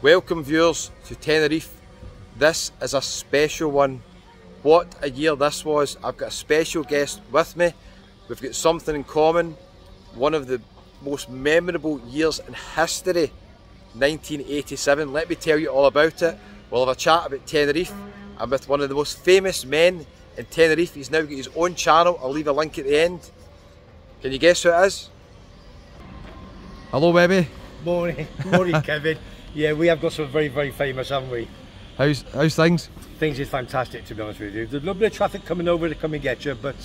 Welcome viewers to Tenerife. This is a special one. What a year this was. I've got a special guest with me. We've got something in common. One of the most memorable years in history, 1987. Let me tell you all about it. We'll have a chat about Tenerife. I'm with one of the most famous men in Tenerife. He's now got his own channel. I'll leave a link at the end. Can you guess who it is? Hello, Webby. Morning, morning, Kevin. Yeah, we have got some very, very famous, haven't we? How's things? Things is fantastic, to be honest with you. There's a little bit of traffic coming over to come and get you, but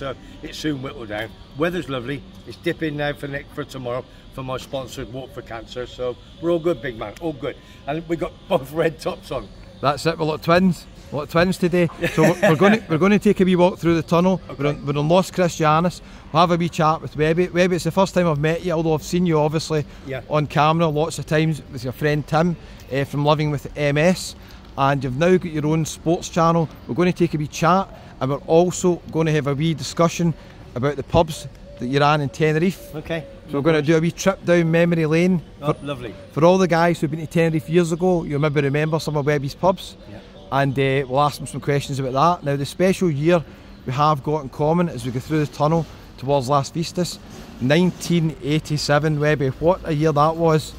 it's soon whittled down. Weather's lovely. It's dipping now for tomorrow for my sponsored Walk for Cancer. So we're all good, big man, all good. And we got both red tops on. That's it. We're like twins. A lot of twins today. So we're going to take a wee walk through the tunnel. Okay. We're on Los Cristianos. We'll have a wee chat with Webby. Webby, it's the first time I've met you, although I've seen you obviously on camera lots of times with your friend Tim from Living with MS. And you've now got your own sports channel. We're going to take a wee chat, and we're also going to have a wee discussion about the pubs that you ran in Tenerife. Okay. So we're going to do a wee trip down memory lane. Lovely. For all the guys who've been to Tenerife years ago, you'll maybe remember some of Webby's pubs. Yeah. And we'll ask them some questions about that. Now, the special year we have got in common as we go through the tunnel towards Las Vistas, 1987, Webby. What a year that was.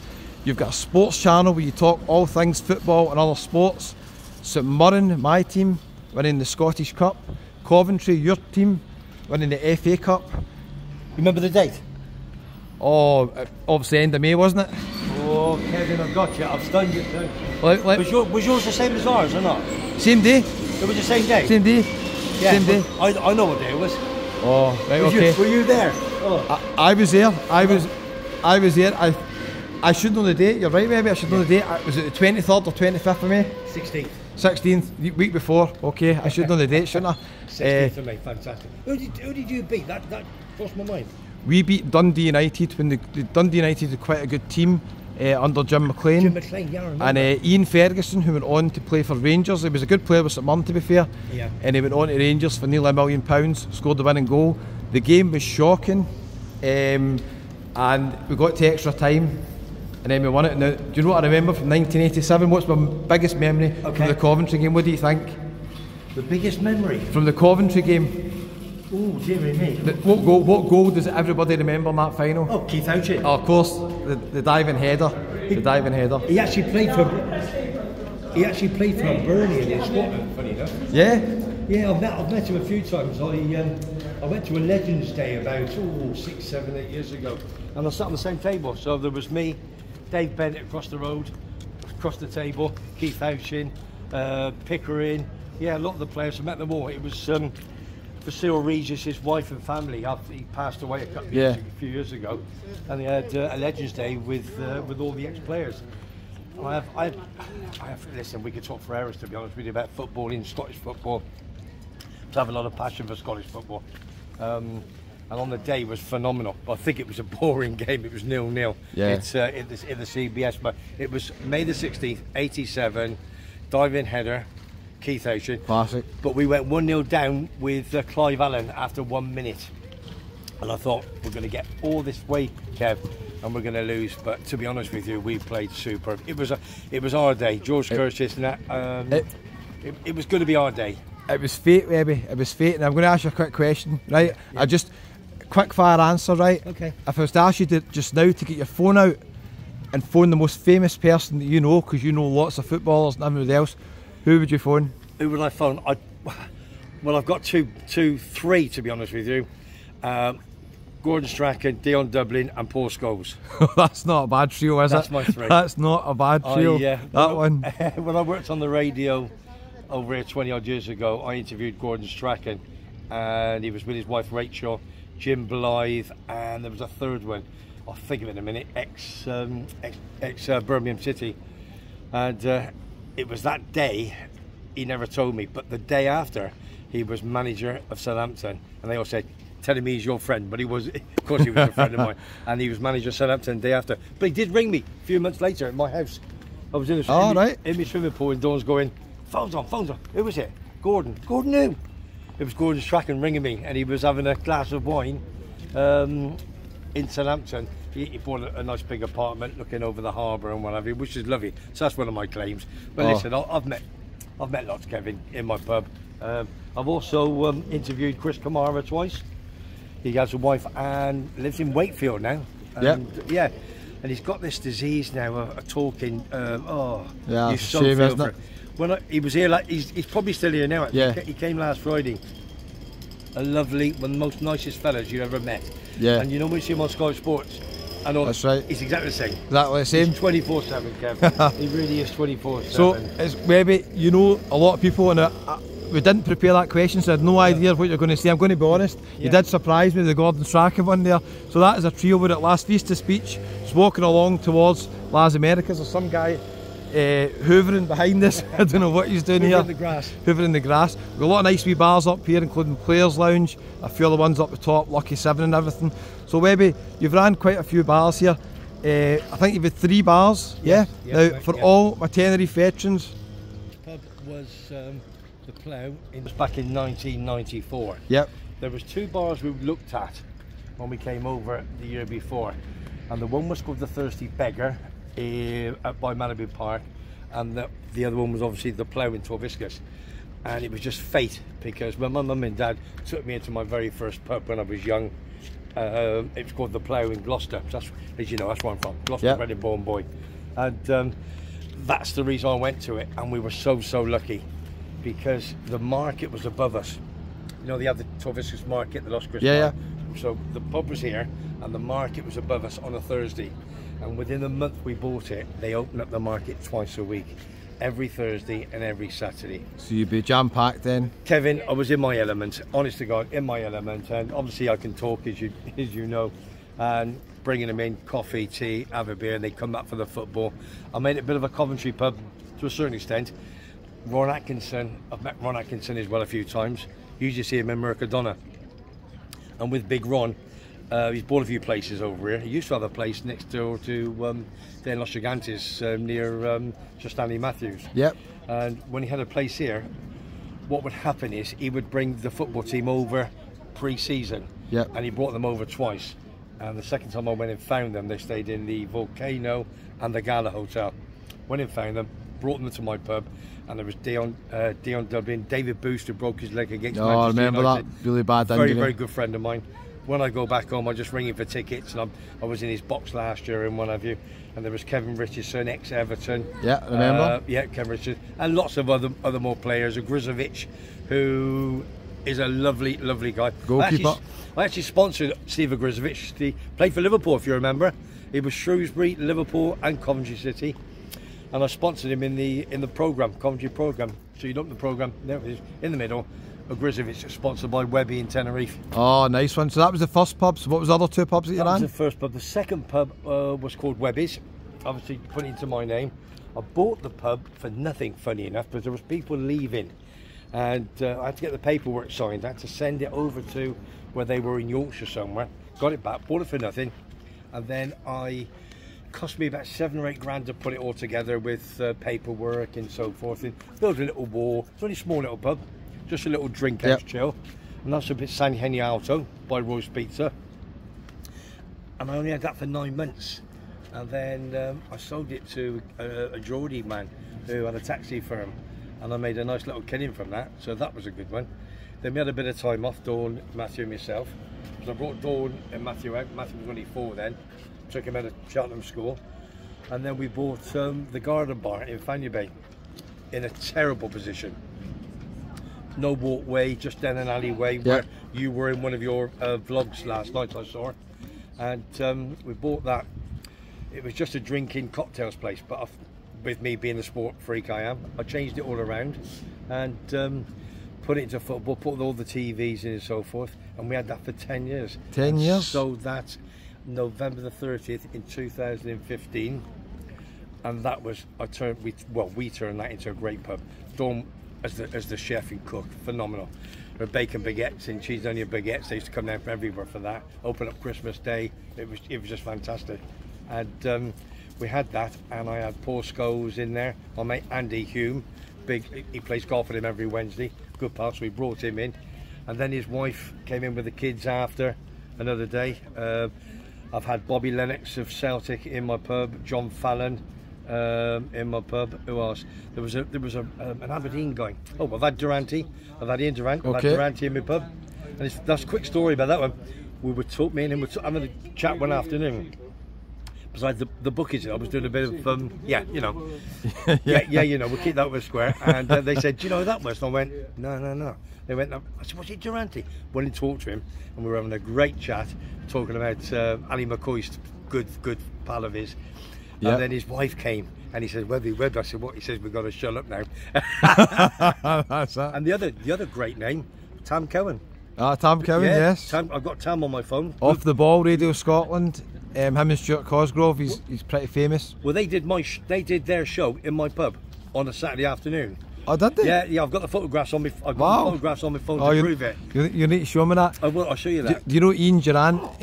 You've got a sports channel where you talk all things football and other sports. St Mirren, my team, winning the Scottish Cup. Coventry, your team, winning the FA Cup. Remember the date? Oh, obviously end of May, wasn't it? Oh, Kevin, I've got you. I've stunned you too. Was yours the same as ours or not? Same day. It was the same day? Same day. Yeah, same day. I know what day it was. Oh, right, okay. Were you there? Oh. I was there. I was there. I should know the date. You're right, maybe I should know the date. Was it the 23rd or 25th of May? 16th. 16th, week before. Okay, I should know the date, shouldn't I? 16th of May, fantastic. Who did you beat? That crossed my mind. We beat Dundee United when the Dundee United had quite a good team under Jim McLean. Jim McLean, yeah, I remember. And Ian Ferguson, who went on to play for Rangers. He was a good player with St Mirren, to be fair. Yeah. And he went on to Rangers for nearly £1 million, scored the winning goal. The game was shocking, and we got to extra time. And then we won it. Now, do you know what I remember from 1987? What's my biggest memory from the Coventry game? What do you think? The biggest memory? From the Coventry game. Oh, dearie me. What goal does everybody remember in that final? Oh, Keith Houchin. Oh, of course, the diving header. The diving header. He actually played for Burnley in Scotland, funny enough. Yeah? Yeah, I've met him a few times. I went to a Legends Day about 6, 7, 8 years ago, and I sat on the same table. So there was me, Dave Bennett across the road, across the table, Keith Houchin, Pickering, a lot of the players. I met them all. It was for Cyril Regis, his wife and family. After he passed away a few years ago, and they had a Legends Day with all the ex-players. I have. Listen, we could talk for hours, to be honest with you, about footballing, Scottish football. I have a lot of passion for Scottish football. And on the day was phenomenal. I think it was a boring game. It was 0-0. Yeah. It's in the CBS, but it was May the 16th, 87. Diving header, Keith Houchin. Classic. But we went 1-0 down with Clive Allen after 1 minute, and I thought we're going to get all this way, Kev, and we're going to lose. But to be honest with you, we played superb. It was our day. George Curtis and that. It was going to be our day. It was fate, Webby. It was fate. And I'm going to ask you a quick question, right? Yeah. Quick fire answer, right? Okay. If I was to ask you just now to get your phone out and phone the most famous person that you know, because you know lots of footballers and everybody else, who would you phone? Who would I phone? Well, I've got three to be honest with you. Gordon Strachan, Dion Dublin and Paul Scholes. That's not a bad trio, is it? That's my three. That's not a bad trio, that one. When I worked on the radio over here 20 odd years ago, I interviewed Gordon Strachan, and he was with his wife Rachel, Jim Blythe, and there was a third one. I'll think of it in a minute. Ex Birmingham City, and it was that day. He never told me, but the day after, he was manager of Southampton, and they all said, telling me he's your friend, but he was, of course, he was a friend of mine, and he was manager of Southampton the day after. But he did ring me a few months later at my house. I was in my swimming pool, and Dawn's going, phone's on. Who was it? Gordon who? It was Gordon Strachan ringing me, and he was having a glass of wine in Southampton, he bought a nice big apartment looking over the harbour and what have you, which is lovely. So that's one of my claims. But listen, I've met lots of Kevin in my pub. I've also interviewed Chris Kamara twice. He has a wife and lives in Wakefield now. Yeah. And he's got this disease now of talking. Yeah, you so shame, feel isn't for it? When he was here, like he's probably still here now. Actually. Yeah. He came last Friday. A lovely, one of the most nicest fellas you ever met. Yeah. And you know when you see him on Sky Sports, and all that's right. He's exactly the same. Exactly the same. He's 24/7, Kev. He really is 24/7. So it's Webby. You know, a lot of people, and we didn't prepare that question, so I had no idea what you're going to say. I'm going to be honest. You did surprise me with the Gordon Strachan one there. So that is a trio with it last Feast of Speech. Just walking along towards Las Americas. There's some guy hoovering behind us. I don't know what he's doing here. Hoovering the grass. Hoovering the grass. We've got a lot of nice wee bars up here, including Players Lounge, a few other ones up the top, Lucky 7 and everything. So Webby, you've ran quite a few bars here. I think you've had 3 bars. Yes, Now, right, for all my Tenerife veterans. The pub was the Plough. It was back in 1994. Yep. There was 2 bars we looked at when we came over the year before, and the one was called the Thirsty Beggar by Malibu Park, and the other one was obviously the Plough in Torviscus. And it was just fate, because when my mum and dad took me into my very first pub when I was young, it was called the Plough in Gloucester. That's, as you know, that's where I'm from, Gloucester, bred and born boy. And that's the reason I went to it, and we were so lucky, because the market was above us. You know, they have the Torviscus market, the Los Cristos. Yeah. So the pub was here, and the market was above us on a Thursday. And within the month we bought it, they opened up the market twice a week, every Thursday and every Saturday. So you'd be jam-packed then? Kevin, I was in my element, honest to God, in my element, and obviously I can talk, as you know, and bringing them in, coffee, tea, have a beer, and they come back for the football. I made it a bit of a Coventry pub to a certain extent. Ron Atkinson, I've met Ron Atkinson as well a few times. Usually see him in Mercadona. And with Big Ron, he's bought a few places over here. He used to have a place next door to Los Gigantes near Sir Stanley Matthews. Yep. And when he had a place here, what would happen is he would bring the football team over pre-season. Yep. And he brought them over twice. And the second time I went and found them, they stayed in the Volcano and the Gala Hotel. Went and found them, brought them to my pub, and there was Dion Dublin, David Boost, who broke his leg against Manchester I remember United. that. Really bad injury. Very good friend of mine. When I go back home, I just ring him for tickets, and I was in his box last year and what have you. And there was Kevin Richardson, ex-Everton. Yeah, remember? Kevin Richardson, and lots of other more players. Grizovic, who is a lovely guy. Goalkeeper. I actually sponsored Steve Grizovic. He played for Liverpool, if you remember. He was Shrewsbury, Liverpool, and Coventry City. And I sponsored him in the programme, Coventry programme. So you don't the programme, there it is, in the middle. Grizovic, sponsored by Webby in Tenerife. Oh, nice one. So that was the first pub. So what was the other 2 pubs that you ran? That was the first pub. The second pub was called Webby's. Obviously put it into my name. I bought the pub for nothing, funny enough, because there was people leaving. And I had to get the paperwork signed. I had to send it over to where they were in Yorkshire somewhere. Got it back, bought it for nothing. And then cost me about 7 or 8 grand to put it all together with paperwork and so forth. And built a little wall. It's only a small little pub. Just a little drink house chill. And that's a bit San Genialto by Roy's Pizza. And I only had that for 9 months. And then I sold it to a Geordie man who had a taxi firm. And I made a nice little killing from that. So that was a good one. Then we had a bit of time off, Dawn, Matthew and myself. So I brought Dawn and Matthew out. Matthew was only 4 then. Took him out of Cheltenham School. And then we bought the Garden Bar in Fanny Bay in a terrible position. No walkway, just down an alleyway where you were in one of your vlogs last night, I saw. And we bought that. It was just a drinking cocktails place, but with me being the sport freak I am, I changed it all around and put it into football, put all the TVs in and so forth, and we had that for 10 years. 10 years? So that November the 30th in 2015, and that was, we turned that into a great pub. Dawn as the chef and cook, phenomenal. Her bacon baguettes and cheese onion baguettes, they used to come down from everywhere for that. Open up Christmas Day, it was just fantastic. And we had that, and I had Paul Scholes in there. My mate Andy Hume, he plays golf with him every Wednesday, good pal, so we brought him in. And then his wife came in with the kids after another day. I've had Bobby Lennox of Celtic in my pub, John Fallon in my pub. Who else? There was an Aberdeen guy. Oh, I've had Durante. I've had Ian Durant. I've had Durante in my pub. And that's a quick story about that one. Me and him were having a chat one afternoon. Besides the bookies, I was doing a bit of yeah, you know, we'll keep that with square. And they said, do you know who that was? And I went, no. They went, I said, was it Durante? Went and talked to him, and we were having a great chat, talking about Ali McCoy's good pal of his. Yep. And then his wife came, and he said, Webby. I said, what? He says, we've got to shut up now. That's that. And the other great name, Tam Cowan. Tam Cowan, yes. I've got Tam on my phone. Off the Ball, Radio Scotland. Him and Stuart Cosgrove, he's pretty famous. Well, they did their show in my pub on a Saturday afternoon. Oh, did they? Yeah. I've got the photographs on my. I've got the photographs on my phone to prove it. You need to show me that. I will. I'll show you that. Do you know Ian Durant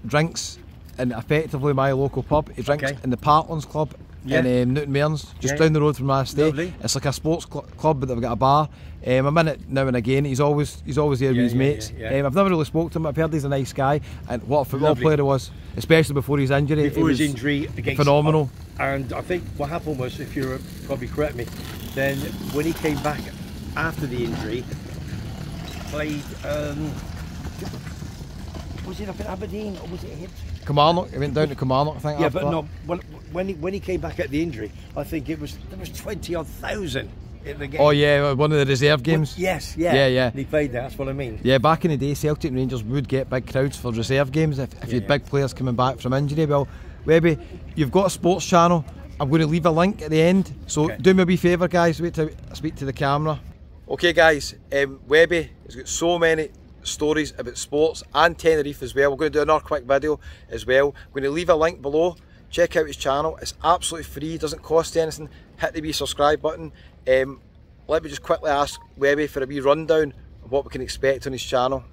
drinks in effectively my local pub? He drinks in the Partlands Club in Newton Mearns, just down the road from my estate. Lovely. It's like a sports club, but they've got a bar. I'm in it now and again. He's always there with his mates. I've never really spoke to him. I've heard he's a nice guy, and what a football player he was, especially before his injury. Phenomenal. And I think what happened was, if you're probably correct me, then when he came back after the injury, played. Was it up in Aberdeen or was it Hibs? Kilmarnock. He went down to Kilmarnock, I think. Yeah, but no. When he came back at the injury, I think there was 20,000 in the game. Oh yeah, one of the reserve games. Yes. Yeah. He played there. That's what I mean. Yeah, back in the day, Celtic and Rangers would get big crowds for reserve games if you had big players coming back from injury. Well, Webby, you've got a sports channel. I'm going to leave a link at the end, so do me a wee favour, guys. Wait till I speak to the camera. Okay, guys. Webby has got so many stories about sports and Tenerife as well. We're going to do another quick video as well. I'm going to leave a link below. Check out his channel. It's absolutely free, doesn't cost you anything. Hit the wee subscribe button. Let me just quickly ask Webby for a wee rundown of what we can expect on his channel.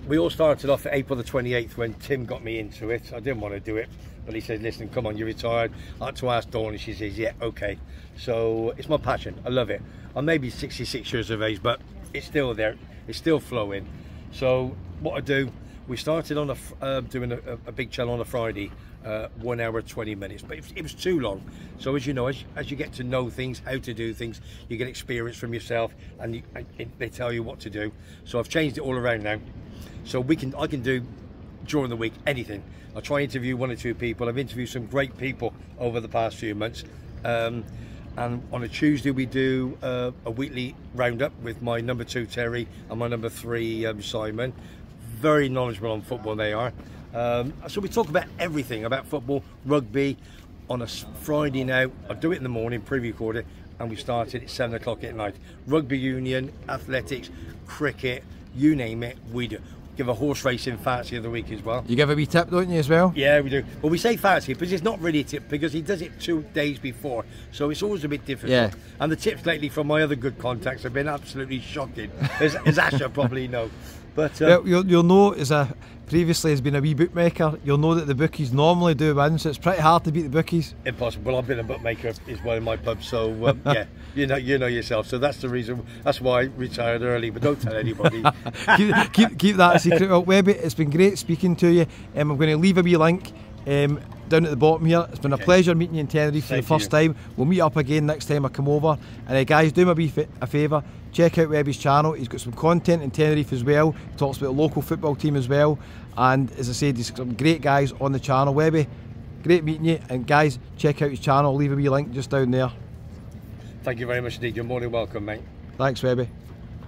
We all started off at April the 28th when Tim got me into it. I didn't want to do it, but he said, listen, come on, you're retired. I had to ask Dawn, and she says, yeah, okay. So it's my passion. I love it. I'm maybe 66 years of age, but it's still there. It's still flowing. So what I do, we started on doing a big channel on a Friday, 1 hour 20 minutes, but it was too long. So as you know, as you get to know things, how to do things, you get experience from yourself, and they tell you what to do. So I've changed it all around now. So I can do during the week anything. I try and interview 1 or 2 people. I've interviewed some great people over the past few months. And on a Tuesday we do a weekly roundup with my number 2 Terry and my number 3 Simon. Very knowledgeable on football they are. So we talk about everything about football, rugby. On a Friday now, I do it in the morning, pre-record it, and we start it at 7 o'clock at night. Rugby union, athletics, cricket, you name it, we do. Give a horse racing fancy of the week as well. You give a wee tip, don't you, as well? Yeah, we do. Well, we say fancy, but it's not really a tip because he does it 2 days before, so it's always a bit difficult. Yeah. And the tips lately from my other good contacts have been absolutely shocking, as Asher probably know. But well, you'll know, previously has been a wee bookmaker, you'll know that the bookies normally do win, so it's pretty hard to beat the bookies. Impossible. Well, I've been a bookmaker as well in my pub, so yeah, you know yourself. So that's the reason. That's why I retired early. But don't tell anybody. keep that a secret. Well, Webby, it's been great speaking to you. I'm going to leave a wee link down at the bottom here. It's been a pleasure meeting you in Tenerife for the first time. We'll meet up again next time I come over. And guys, do me a favour. Check out Webby's channel. He's got some content in Tenerife as well. He talks about the local football team as well. And as I said, there's some great guys on the channel. Webby, great meeting you. And guys, check out his channel. I'll leave a wee link just down there. Thank you very much indeed. You're more than welcome, mate. Thanks, Webby.